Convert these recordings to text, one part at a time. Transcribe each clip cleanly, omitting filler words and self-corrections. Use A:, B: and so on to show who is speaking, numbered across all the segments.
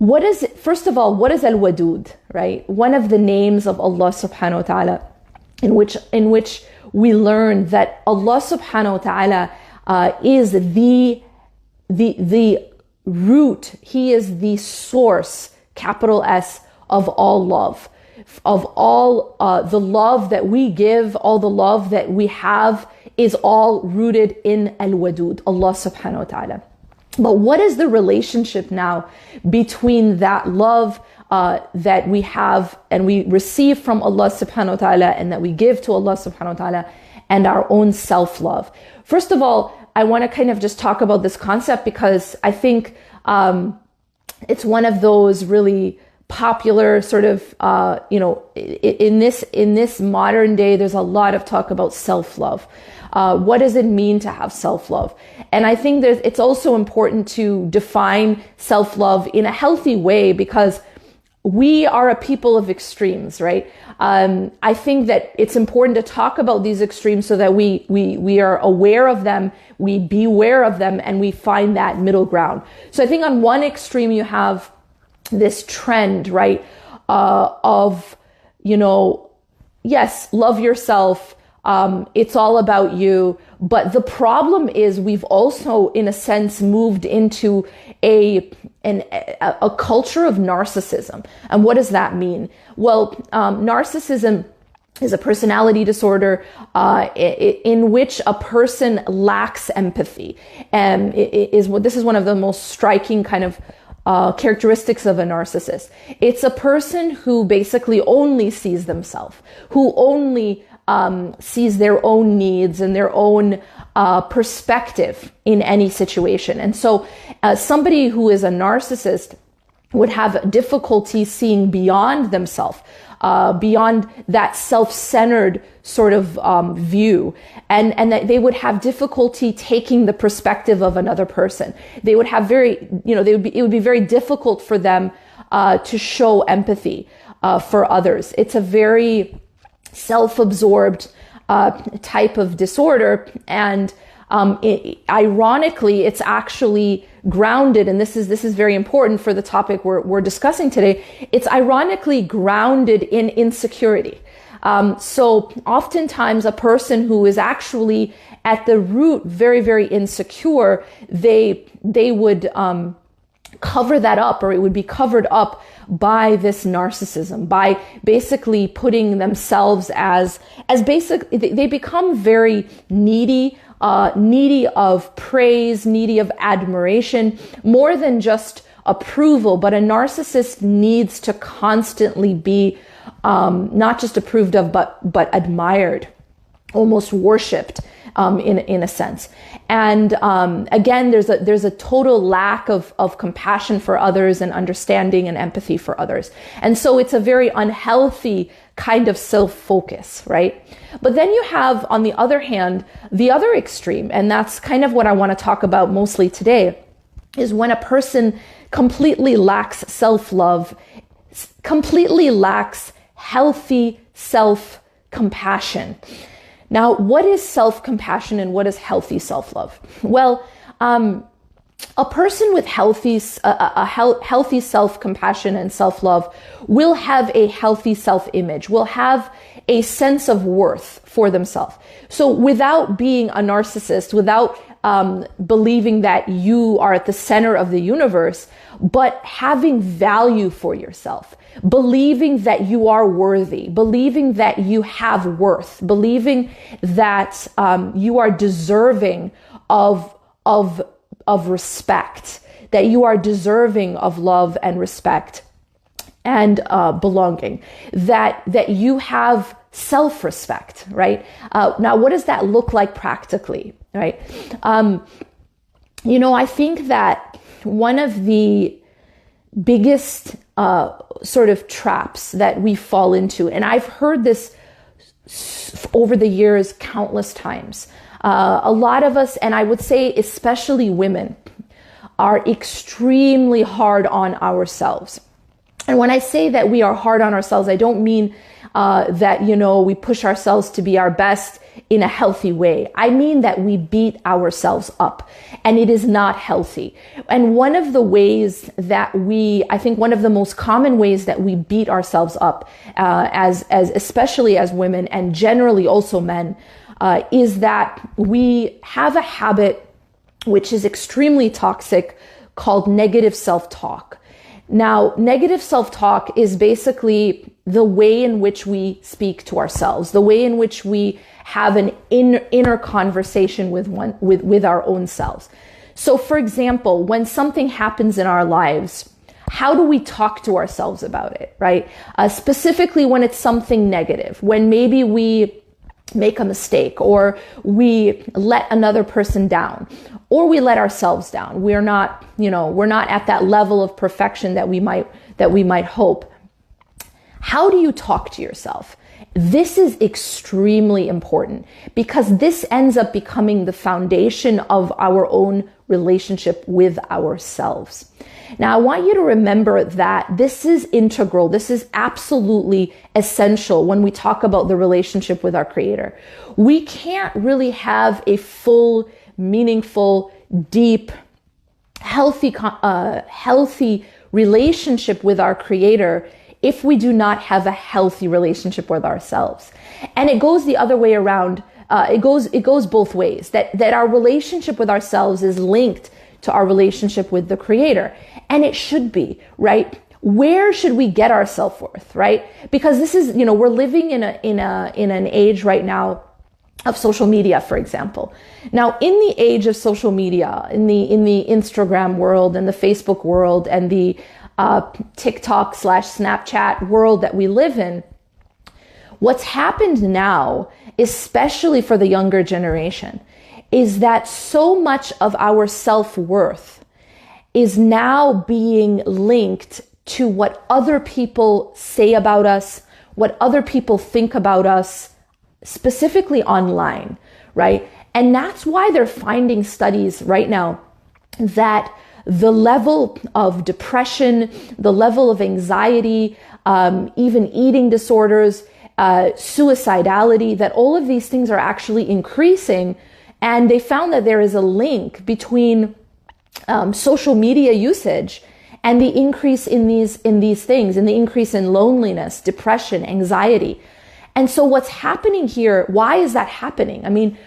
A: First of all, what is al-wadud, right? One of the names of Allah subhanahu wa ta'ala, in which we learn that Allah subhanahu wa ta'ala is the root. He is the source, capital S, of all love, of all the love that we give, all the love that we have is all rooted in al-wadud, Allah subhanahu wa ta'ala. But what is the relationship now between that love that we have and we receive from Allah subhanahu wa ta'ala and that we give to Allah subhanahu wa ta'ala and our own self-love? First of all, I want to kind of just talk about this concept because I think it's one of those really popular sort of, in this modern day, there's a lot of talk about self-love. What does it mean to have self-love? And I think it's also important to define self-love in a healthy way because we are a people of extremes, right? I think that it's important to talk about these extremes so that we are aware of them, we beware of them, and we find that middle ground. So I think on one extreme you have this trend, right? Yes, love yourself. It's all about you. But the problem is we've also, in a sense, moved into a culture of narcissism. And what does that mean? Well, narcissism is a personality disorder in which a person lacks empathy. And this is one of the most striking kind of characteristics of a narcissist. It's a person who basically only sees themselves, who only sees their own needs and their own perspective in any situation. And so somebody who is a narcissist would have difficulty seeing beyond themselves, beyond that self-centered sort of view, and that they would have difficulty taking the perspective of another person. They would have it would be very difficult for them to show empathy for others. It's a very self-absorbed type of disorder, and ironically, it's actually grounded, and this is very important for the topic we're discussing today. It's ironically grounded in insecurity. So oftentimes a person who is actually at the root very, very insecure, they would cover that up, or it would be covered up by this narcissism, by basically putting themselves as basic. They become very needy of praise, needy of admiration, more than just approval. But a narcissist needs to constantly be not just approved of, but admired, almost worshipped in a sense. And again, there's a total lack of compassion for others and understanding and empathy for others. And so it's a very unhealthy kind of self-focus, right? But then you have, on the other hand, the other extreme, and that's kind of what I want to talk about mostly today, is when a person completely lacks self-love, completely lacks healthy self-compassion. Now, what is self-compassion and what is healthy self-love? Well, a person with healthy self-compassion and self-love will have a healthy self-image, will have a sense of worth for themselves. So without being a narcissist, without believing that you are at the center of the universe, but having value for yourself, believing that you are worthy, believing that you have worth, believing that you are deserving of respect, that you are deserving of love and respect and belonging, that you have self-respect, right? Now, what does that look like practically, right? I think that one of the biggest sort of traps that we fall into, and I've heard this over the years countless times, a lot of us, and I would say especially women, are extremely hard on ourselves. And when I say that we are hard on ourselves, I don't mean that, we push ourselves to be our best in a healthy way. I mean that we beat ourselves up, and it is not healthy. And one of the ways that I think one of the most common ways that we beat ourselves up, as especially as women and generally also men, is that we have a habit which is extremely toxic called negative self-talk. Now, negative self-talk is basically the way in which we speak to ourselves, the way in which we have an inner conversation with our own selves. So, for example, when something happens in our lives, how do we talk to ourselves about it, right? Specifically when it's something negative, when maybe we make a mistake, or we let another person down, or we let ourselves down. We're not at that level of perfection that we might hope. How do you talk to yourself? This is extremely important, because this ends up becoming the foundation of our own relationship with ourselves. Now, I want you to remember that this is integral. This is absolutely essential when we talk about the relationship with our Creator. We can't really have a full, meaningful, deep, healthy relationship with our Creator if we do not have a healthy relationship with ourselves. And it goes the other way around. It goes both ways, that our relationship with ourselves is linked to our relationship with the Creator. And it should be, right? Where should we get our self-worth, right? Because this is, we're living in an age right now of social media, for example. Now, in the age of social media, in the Instagram world and the Facebook world and the TikTok/Snapchat world that we live in, what's happened now, especially for the younger generation, is that so much of our self-worth is now being linked to what other people say about us, what other people think about us, specifically online, right? And that's why they're finding studies right now that the level of depression, the level of anxiety, even eating disorders, suicidality, that all of these things are actually increasing. And they found that there is a link between social media usage and the increase in these things, and the increase in loneliness, depression, anxiety. And so what's happening here, why is that happening? I mean,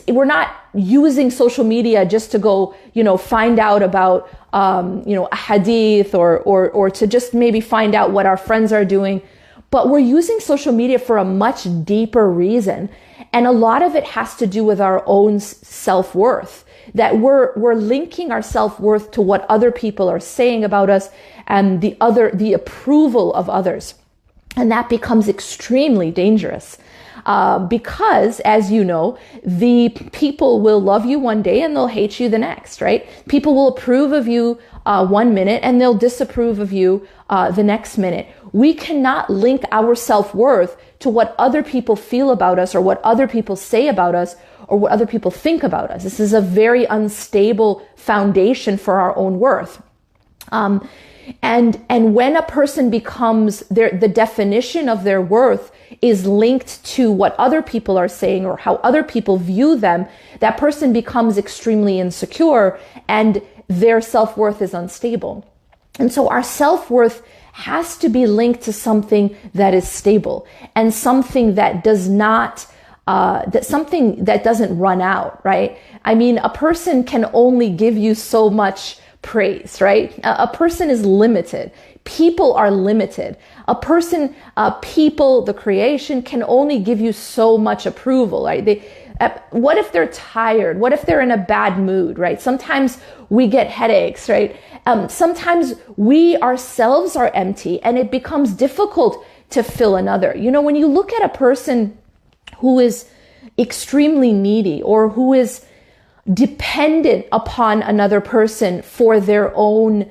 A: we're not using social media just to go, find out about, a hadith or to just maybe find out what our friends are doing. But we're using social media for a much deeper reason. And a lot of it has to do with our own self-worth, that we're linking our self-worth to what other people are saying about us and the approval of others. And that becomes extremely dangerous. Because, as you know, the people will love you one day and they'll hate you the next, right? People will approve of you 1 minute and they'll disapprove of you the next minute. We cannot link our self-worth to what other people feel about us, or what other people say about us, or what other people think about us. This is a very unstable foundation for our own worth. And when a person becomes the definition of their worth is linked to what other people are saying or how other people view them, that person becomes extremely insecure and their self-worth is unstable. And so our self-worth has to be linked to something that is stable and something that does not, something that doesn't run out, right? I mean, a person can only give you so much praise, right? A person is limited. People are limited. A person, people, the creation can only give you so much approval, right? What if they're tired? What if they're in a bad mood, right? Sometimes we get headaches, right? Sometimes we ourselves are empty and it becomes difficult to fill another. When you look at a person who is extremely needy or who is dependent upon another person for their own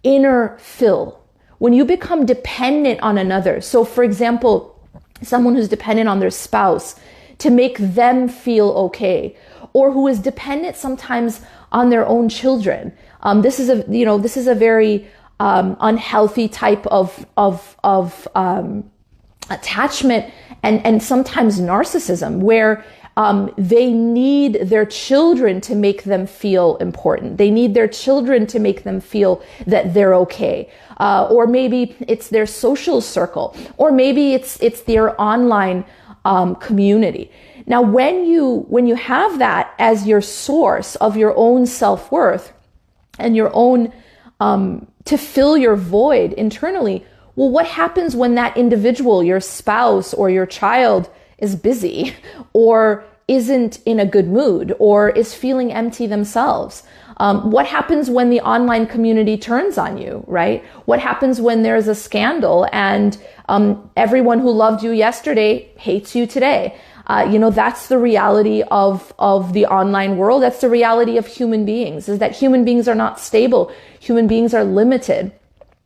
A: inner fill. When you become dependent on another, so for example, someone who's dependent on their spouse to make them feel okay, or who is dependent sometimes on their own children. This is a very unhealthy type of attachment, and sometimes narcissism, where they need their children to make them feel important. They need their children to make them feel that they're okay. Or maybe it's their social circle, or maybe it's their online community. Now, when you have that as your source of your own self-worth and your own to fill your void internally, well, what happens when that individual, your spouse or your child, is busy or isn't in a good mood or is feeling empty themselves? What happens when the online community turns on you, right? What happens when there's a scandal and everyone who loved you yesterday hates you today? That's the reality of the online world. That's the reality of human beings, is that human beings are not stable. Human beings are limited.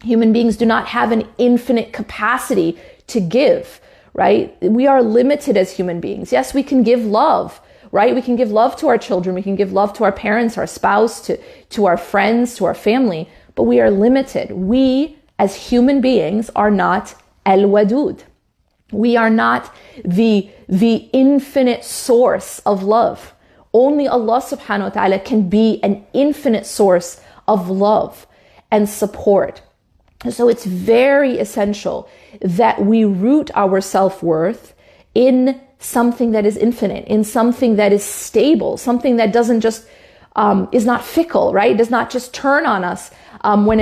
A: Human beings do not have an infinite capacity to give, right? We are limited as human beings. Yes, we can give love, right? We can give love to our children. We can give love to our parents, our spouse, to our friends, to our family, but we are limited. We as human beings are not al-wadud. We are not the infinite source of love. Only Allah subhanahu wa ta'ala can be an infinite source of love and support. So it's very essential that we root our self-worth in something that is infinite, in something that is stable, something that doesn't just is not fickle, right? It does not just turn on us when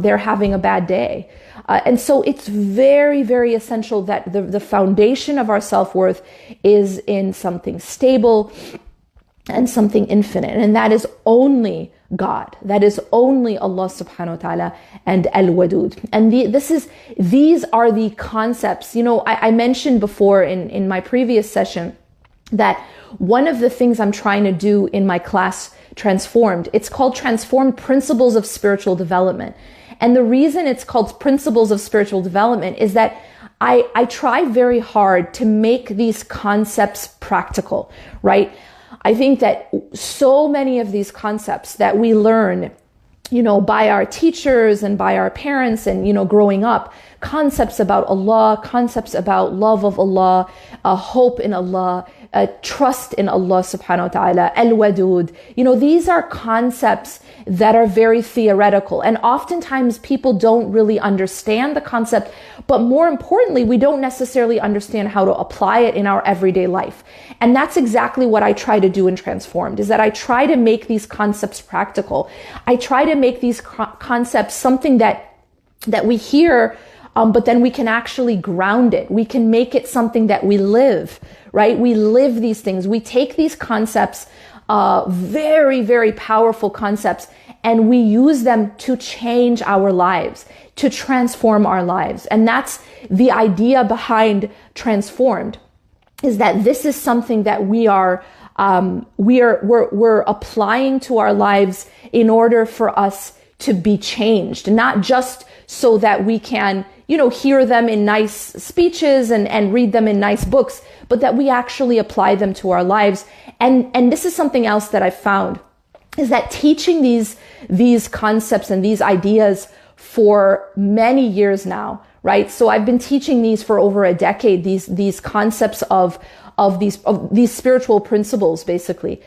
A: they're having a bad day. And so it's very, very essential that the foundation of our self-worth is in something stable and something infinite. And that is only God. That is only Allah subhanahu wa ta'ala and Al-Wadud. And these are the concepts. I mentioned before in my previous session that one of the things I'm trying to do in my class, Transformed, it's called Transformed Principles of Spiritual Development. And the reason it's called Principles of Spiritual Development is that I try very hard to make these concepts practical, right? I think that so many of these concepts that we learn, by our teachers and by our parents and, growing up, concepts about Allah, concepts about love of Allah, hope in Allah, trust in Allah subhanahu wa ta'ala, al-wadud. These are concepts that are very theoretical. And oftentimes people don't really understand the concept, but more importantly, we don't necessarily understand how to apply it in our everyday life. And that's exactly what I try to do in Transformed, is that I try to make these concepts practical. I try to make these concepts something that we hear, but then we can actually ground it. We can make it something that we live, right? We live these things. We take these concepts, very, very powerful concepts, and we use them to change our lives, to transform our lives. And that's the idea behind Transformed, is that this is something that we're applying to our lives in order for us to be changed, not just so that we can, hear them in nice speeches and read them in nice books, but that we actually apply them to our lives. And this is something else that I've found, is that teaching these concepts and these ideas for many years now, right? So I've been teaching these for over a decade, these concepts of these spiritual principles, basically.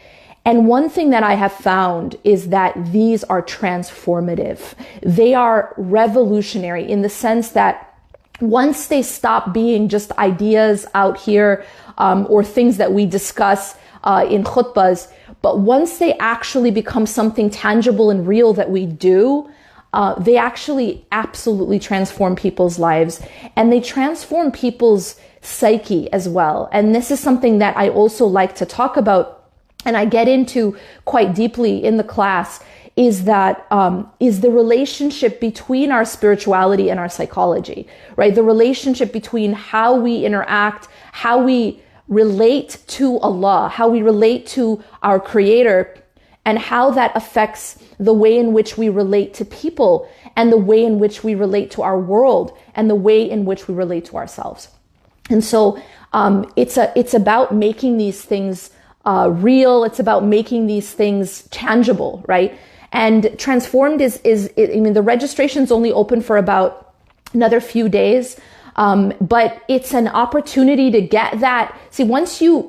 A: And one thing that I have found is that these are transformative. They are revolutionary in the sense that once they stop being just ideas out here, or things that we discuss in khutbahs, but once they actually become something tangible and real that we do, they actually absolutely transform people's lives, and they transform people's psyche as well. And this is something that I also like to talk about, and I get into quite deeply in the class, is that is the relationship between our spirituality and our psychology, right? The relationship between how we interact, how we relate to Allah, how we relate to our Creator, and how that affects the way in which we relate to people, and the way in which we relate to our world, and the way in which we relate to ourselves. And so it's about making these things real. It's about making these things tangible, right? And Transformed I mean, the registration's only open for about another few days. But it's an opportunity to get that. See, once you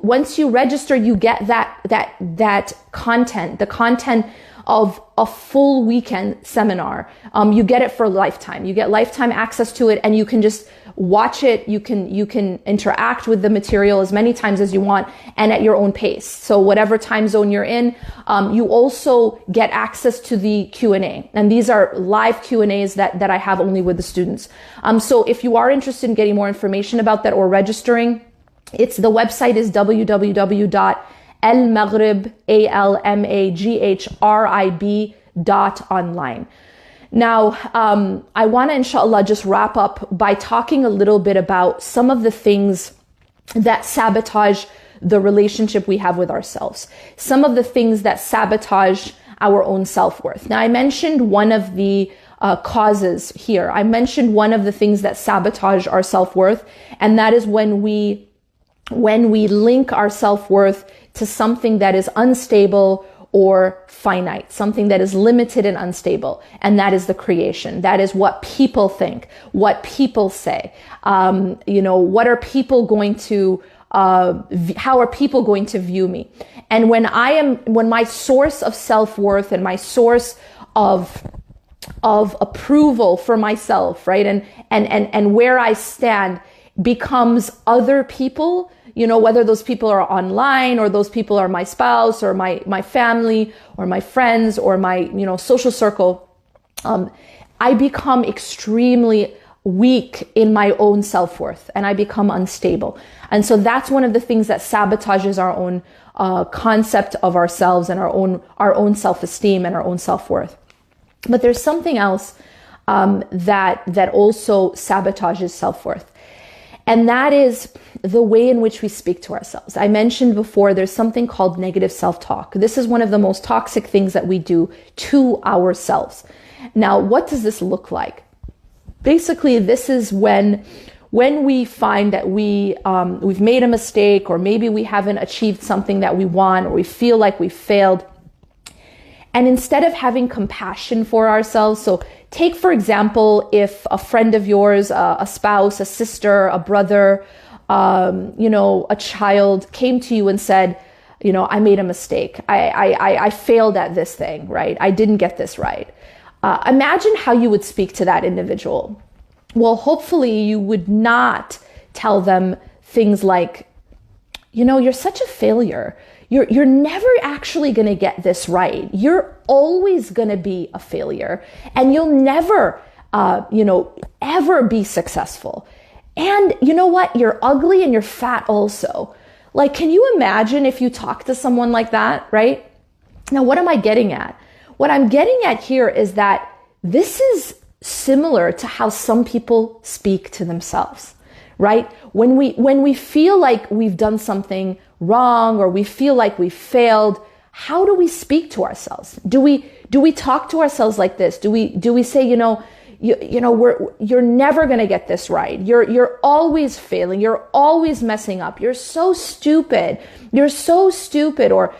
A: register, you get that content, the content of a full weekend seminar. You get it for a lifetime. You get lifetime access to it, and you can just watch it. You can interact with the material as many times as you want and at your own pace. So whatever time zone you're in, you also get access to the Q&A. And these are live Q&As that I have only with the students. So if you are interested in getting more information about that or registering, the website is www.almaghrib.online. Now, I want to, inshallah, just wrap up by talking a little bit about some of the things that sabotage the relationship we have with ourselves. Some of the things that sabotage our own self-worth. Now, I mentioned one of the causes here. I mentioned one of the things that sabotage our self-worth, and that is when we link our self-worth to something that is unstable or finite, something that is limited and unstable. And that is the creation. That is what people think, what people say. What are people going to, how are people going to view me? And when my source of self-worth and my source of approval for myself, right? And where I stand becomes other people, whether those people are online or those people are my spouse or my family or my friends or my, social circle, I become extremely weak in my own self-worth and I become unstable. And so that's one of the things that sabotages our own concept of ourselves and our own self-esteem and our own self-worth. But there's something else that also sabotages self-worth. And that is the way in which we speak to ourselves. I mentioned before, there's something called negative self-talk. This is one of the most toxic things that we do to ourselves. Now, what does this look like? Basically, this is when we find that we've made a mistake, or maybe we haven't achieved something that we want, or we feel like we failed. And instead of having compassion for ourselves, so take, for example, if a friend of yours, a spouse, a sister, a brother, a child came to you and said, I made a mistake. I failed at this thing, right? I didn't get this right. Imagine how you would speak to that individual. Well, hopefully you would not tell them things like, you're such a failure. You're never actually going to get this right. You're always going to be a failure, and you'll never, ever be successful. And you know what? You're ugly and you're fat also. Like, can you imagine if you talk to someone like that, right? Now, what am I getting at? What I'm getting at here is that this is similar to how some people speak to themselves, right? When we feel like we've done something wrong, or we feel like we failed, how do we speak to ourselves? Do we talk to ourselves like this? Do we say, you're never going to get this right. You're always failing. You're always messing up. You're so stupid. You're so stupid, or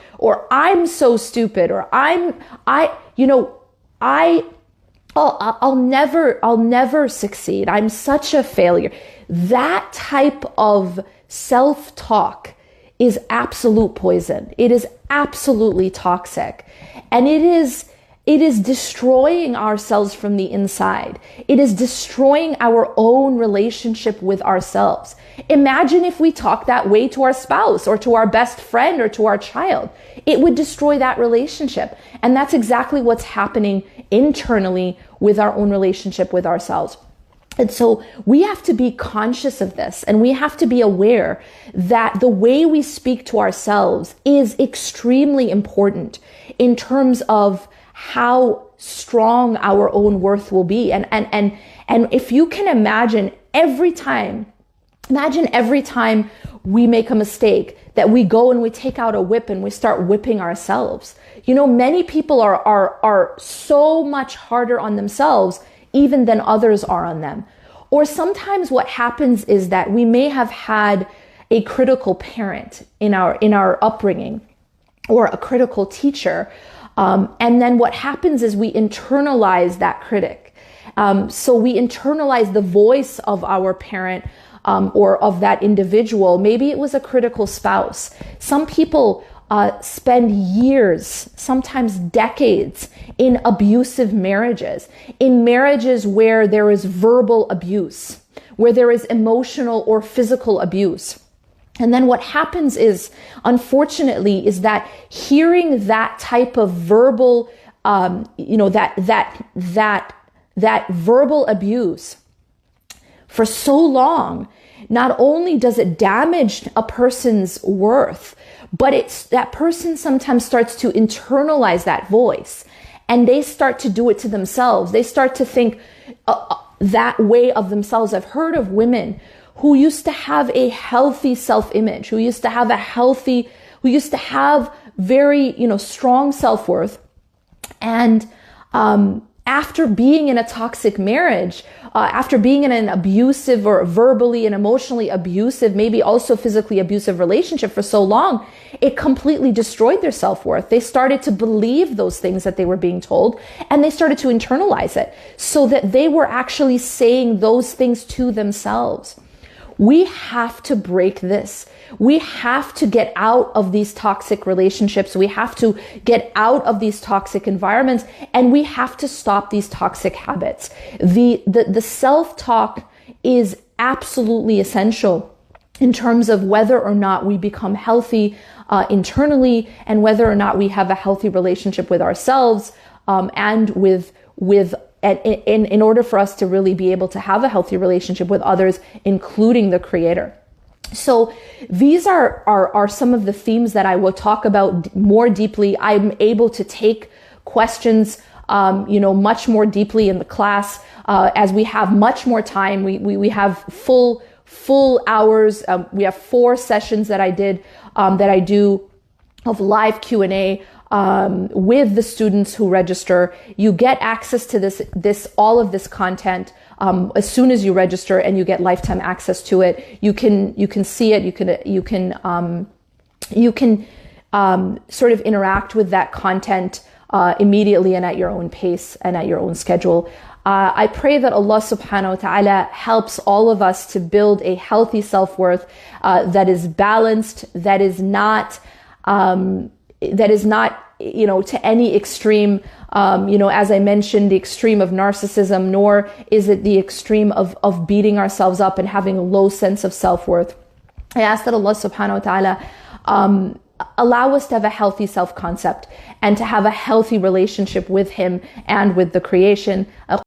A: I'm so stupid, or I'll never succeed. I'm such a failure. That type of self-talk is absolute poison. It is absolutely toxic. And it is destroying ourselves from the inside. It is destroying our own relationship with ourselves. Imagine if we talk that way to our spouse or to our best friend or to our child. It would destroy that relationship. And that's exactly what's happening internally with our own relationship with ourselves. And so we have to be conscious of this, and we have to be aware that the way we speak to ourselves is extremely important in terms of how strong our own worth will be. And if you can imagine every time we make a mistake that we go and we take out a whip and we start whipping ourselves. Many people are so much harder on themselves even than others are on them. Or sometimes what happens is that we may have had a critical parent in our upbringing, or a critical teacher, And then what happens is we internalize that critic. So we internalize the voice of our parent or of that individual. Maybe it was a critical spouse. Some people spend years, sometimes decades, in abusive marriages, in marriages where there is verbal abuse, where there is emotional or physical abuse. And then what happens is, unfortunately, is that hearing that type of verbal, that verbal abuse for so long, not only does it damage a person's worth, but it's that person sometimes starts to internalize that voice, and they start to do it to themselves. They start to think that way of themselves. I've heard of women who used to have a healthy self-image, who used to have very, strong self-worth. And after being in a toxic marriage, after being in an abusive or verbally and emotionally abusive, maybe also physically abusive relationship for so long, it completely destroyed their self-worth. They started to believe those things that they were being told, and they started to internalize it, so that they were actually saying those things to themselves. We have to break this. We have to get out of these toxic relationships. We have to get out of these toxic environments, and we have to stop these toxic habits. The self-talk is absolutely essential in terms of whether or not we become healthy internally, and whether or not we have a healthy relationship with ourselves and in order for us to really be able to have a healthy relationship with others, including the Creator. So these are some of the themes that I will talk about more deeply. I'm able to take questions, much more deeply in the class as we have much more time. We have full hours. We have 4 sessions that I do of live Q&A. With the students who register. You get access to all of this content as soon as you register, and you get lifetime access to it. You can see it. You can sort of interact with that content immediately and at your own pace and at your own schedule. I pray that Allah subhanahu wa ta'ala helps all of us to build a healthy self-worth that is balanced, that is not to any extreme, as I mentioned, the extreme of narcissism, nor is it the extreme of beating ourselves up and having a low sense of self-worth. I ask that Allah subhanahu wa ta'ala allow us to have a healthy self-concept and to have a healthy relationship with Him and with the creation.